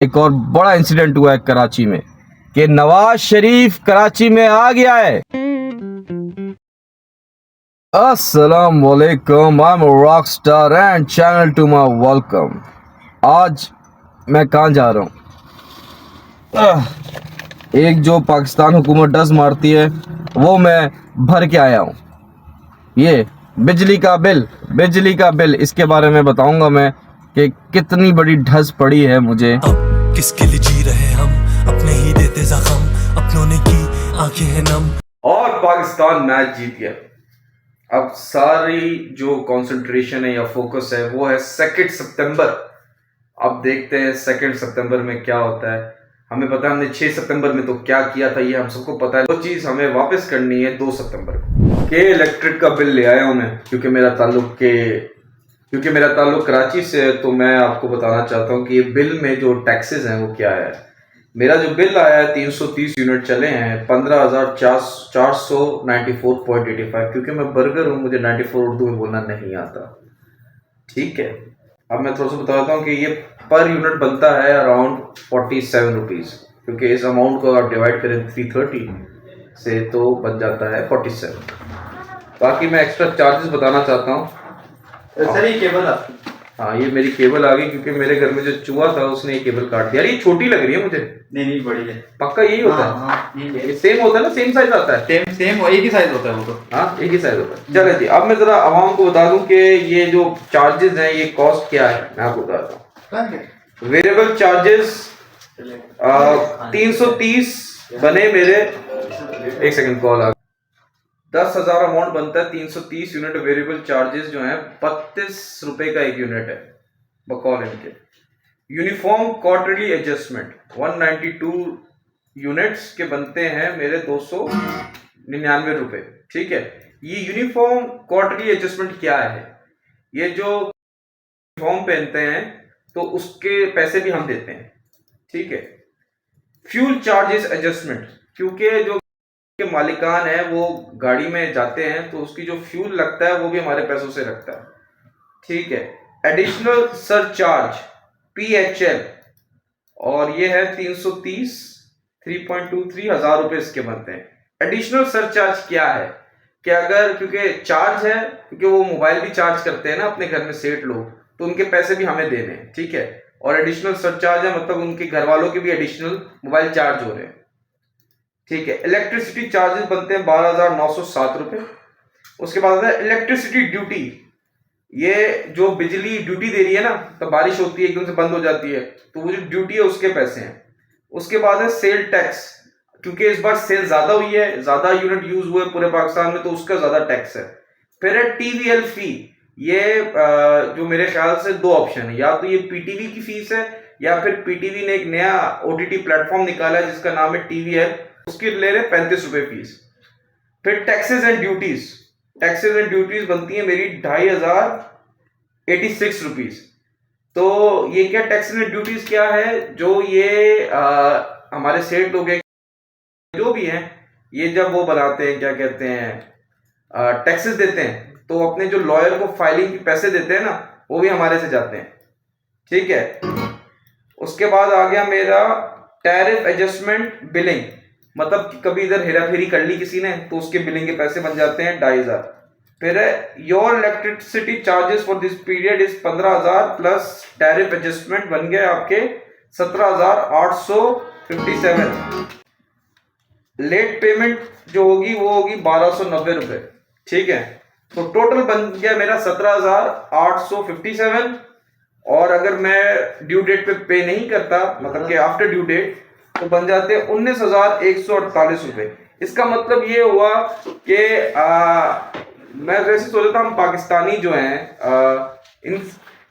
एक और बड़ा इंसिडेंट हुआ है कराची में कि नवाज शरीफ कराची में आ गया है। अस्सलाम वालेकुम, I am rock star and channel to my welcome. आज मैं कहाँ जा रहा हूँ? एक जो पाकिस्तान हुकूमत डस मारती है वो मैं भर के आया हूँ। ये बिजली का बिल इसके बारे में बताऊंगा मैं कि कितनी बड़ी ढस पड़ी है मुझे। अब किसके लिए जी रहे हम, अपने ही देते जख्म, अपनों ने की आंखें हैं नम। और पाकिस्तान मैच जीत गया। अब सारी जो कंसंट्रेशन है या फोकस है वो है 2 सितंबर। अब देखते हैं 2 सितंबर में क्या होता है। हमें पता है हमने 6 सितंबर में तो क्या किया था, ये हम सबको पता है। वो चीज हमें वापस करनी है 2 सितंबर को। के इलेक्ट्रिक का बिल ले आया हूं मैं, क्योंकि मेरा ताल्लुक कराची से है। तो मैं आपको बताना चाहता हूँ कि ये बिल में जो टैक्सेस हैं वो क्या है। मेरा जो बिल आया है 330 यूनिट चले हैं 15,494.85, क्योंकि मैं बर्गर हूँ, मुझे 94 उर्दू में बोलना नहीं आता। ठीक है, अब मैं थोड़ा सा बताता हूँ कि ये पर यूनिट बनता है अराउंड 47 रुपीज़, क्योंकि इस अमाउंट को आप डिवाइड करें 330 से तो बन जाता है 47। बाकी मैं एक्स्ट्रा चार्जेस बताना चाहता हूँ। सर ये केबल आपकी? हाँ, ये मेरी केबल आ गई, क्योंकि मेरे घर में जो चूहा था उसने ये केबल काट दिया। ये छोटी लग रही है मुझे। नहीं बड़ी है। पक्का यही होता है? हाँ, ये सेम होता है ना, सेम साइज आता है? सेम एक ही साइज होता है वो तो। हाँ, एक ही साइज होता है। चले जी, अब मैं जरा आवाम को बता दूं कि ये जो चार्जेस हैं ये कॉस्ट क्या है। मैं आपको बताता हूँ। वेरिएबल चार्जेस 330 बने मेरे। एक सेकंड, कॉल आ 10,000 अमाउंट बनता है। 330 यूनिट वेरिएबल चार्जेस जो हैं 32 रुपए का एक यूनिट है बकौल इनके। यूनिफॉर्म क्वार्टरली एडजस्टमेंट 192 यूनिट्स के बनते हैं मेरे 299 रुपए। ठीक है, ये यूनिफॉर्म क्वार्टरली एडजस्टमेंट क्या है? ये जो यूनिफॉर्म पहनते हैं तो उसके पैसे भी हम देते हैं। ठीक है, फ्यूल चार्जेस एडजस्टमेंट, क्योंकि जो के मालिकान है वो गाड़ी में जाते हैं तो उसकी जो फ्यूल लगता है वो भी हमारे पैसों से लगता है। ठीक है, एडिशनल सरचार्ज PHL, और ये है 330 3.23 हजार रुपए इसके बनते हैं। एडिशनल सरचार्ज क्या है कि अगर, क्योंकि चार्ज है, क्योंकि वो मोबाइल भी चार्ज करते हैं ना अपने घर में सेठ लोग, तो उनके पैसे भी हमें देने हैं। ठीक है, और एडिशनल सरचार्ज है मतलब उनके घर वालों के भी एडिशनल मोबाइल चार्ज हो रहे हैं। ठीक है, इलेक्ट्रिसिटी चार्जेस बनते हैं 12,907 रुपए। उसके बाद है इलेक्ट्रिसिटी ड्यूटी, ये जो बिजली ड्यूटी दे रही है ना, तो बारिश होती है एकदम से बंद हो जाती है तो वो जो ड्यूटी है उसके पैसे हैं। उसके बाद है सेल टैक्स, क्योंकि इस बार सेल ज्यादा हुई है, ज्यादा यूनिट यूज हुए पूरे पाकिस्तान में, तो उसका ज्यादा टैक्स है। फिर है TVL फी, ये जो मेरे ख्याल से 2 ऑप्शन है, या तो ये PTV की फीस है या फिर PTV ने एक नया OTT प्लेटफॉर्म निकाला है जिसका नाम है TVL, उसकी ले रहे 35 रुपए फीस। फिर टैक्सेस एंड ड्यूटीज बनती है मेरी 2,586 रुपीज। तो ये क्या टैक्सेस एंड ड्यूटीज क्या है, जो ये हमारे सेठ लोग हैं जो भी हैं, ये जब वो बनाते हैं क्या कहते हैं टैक्सेस देते हैं, तो अपने जो लॉयर को फाइलिंग के पैसे देते हैं ना, वो भी हमारे से जाते हैं। ठीक है, उसके बाद आ गया मेरा टैरिफ एडजस्टमेंट बिलिंग, मतलब कि कभी इधर हेरा फेरी कर ली किसी ने तो उसके बिलिंग के पैसे बन जाते हैं 2,500। फिर है your electricity charges for this period is 15,000 plus tariff adjustment बन गए आपके 17,857। लेट पेमेंट जो होगी वो होगी 1,290 रुपए। ठीक है, तो टोटल बन गया मेरा 17,857। और अगर मैं ड्यू डेट पे नहीं करता, मतलब कि आफ्टर ड्यू डेट, तो बन जाते हैं 19,148 रुपए। इसका मतलब ये हुआ कि मैं वैसे सोचा था हम पाकिस्तानी जो हैं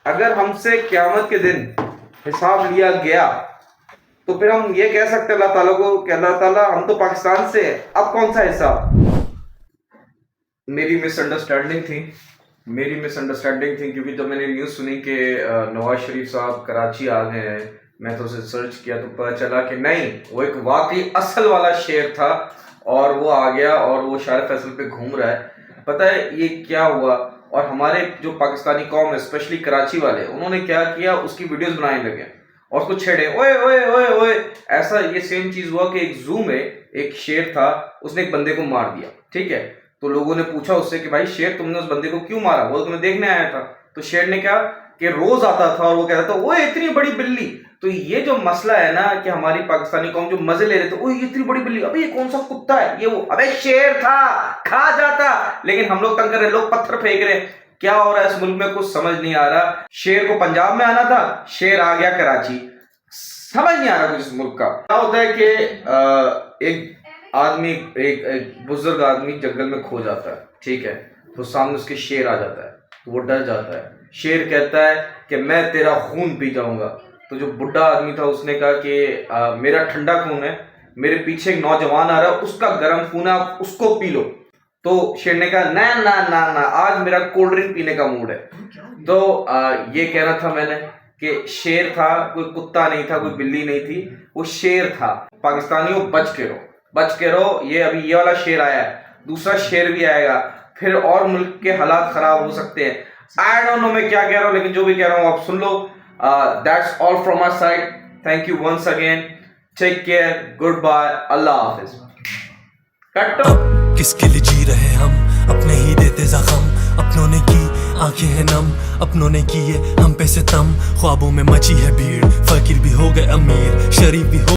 अगर हमसे क़यामत के दिन हिसाब लिया गया तो फिर हम ये कह सकते हैं अल्लाह ताला को कि अल्लाह ताला हम तो पाकिस्तान से, अब कौन सा हिसाब। मेरी मिसअंडरस्टैंडिंग थी, क्योंकि जब मैंने न्यूज़ सुनी कि नवाज शरीफ साहब कराची आ गए हैं, मैं तो उसे सर्च किया तो पता चला कि नहीं, वो एक वाकई असल वाला शेर था और वो आ गया और वो शार फैसल पे घूम रहा है। पता है ये क्या हुआ, और हमारे जो पाकिस्तानी कौम है स्पेशली कराची वाले, उन्होंने क्या किया, उसकी वीडियोस बनाने लगे और उसको छेड़े, ओए ओए ओए ओए। ऐसा ये सेम चीज हुआ कि एक जू में एक शेर था, उसने एक बंदे को मार दिया, ठीक है। तो लोगों ने पूछा उससे कि भाई शेर तुमने उस बंदे को क्यों मारा, वो तुम्हें देखने आया था। तो शेर ने क्या कि रोज आता था और वो कहता था ओए इतनी बड़ी बिल्ली। तो ये जो मसला है ना कि हमारी पाकिस्तानी कौम जो मजे ले रहे थे, ओए इतनी बड़ी बिल्ली, अबे ये कौन सा कुत्ता है, ये वो, अबे शेर था, खा जाता। लेकिन हम लोग तंग कर रहे, लोग पत्थर फेंक रहे। क्या हो रहा है इस मुल्क में कुछ समझ नहीं आ रहा। शेर को पंजाब में आना था, शेर आ गया कराची। समझ नहीं आ रहा कुछ इस मुल्क का। क्या होता है कि एक आदमी, एक बुजुर्ग आदमी जंगल में खो जाता है, ठीक है। तो सामने उसके शेर आ जाता है, तो वो डर जाता है। शेर कहता है कि मैं तेरा खून पी जाऊंगा। तो जो बुढ़ा आदमी था उसने कहा कि मेरा ठंडा खून है, मेरे पीछे एक नौजवान आ रहा है, उसका गर्म खून है, आप उसको पी लो। तो शेर ने कहा ना ना ना ना, आज मेरा कोल्ड ड्रिंक पीने का मूड है। तो ये कहना था मैंने कि शेर था, कोई कुत्ता नहीं था, कोई बिल्ली नहीं थी, वो शेर था। पाकिस्तानियों बच के रहो, बच के रहो। ये अभी ये वाला शेर आया है, दूसरा शेर भी आएगा, फिर और मुल्क के हालात खराब हो सकते हैं। आई डोंट नो मैं क्या कह रहा हूँ, लेकिन जो भी कह रहा हूँ आप सुन लो। That's all from my side. Thank you once again, take care, goodbye, अल्लाह हाफिज। कट्टो। किसके लिए जी रहे हम, अपने ही देते जख्म, अपनों ने की आंखें हैं नम, अपनों ने किए हम पे सितम, ख्वाबों में मची है भीड़, फकीर भी हो गए अमीर, शरीफ भी हो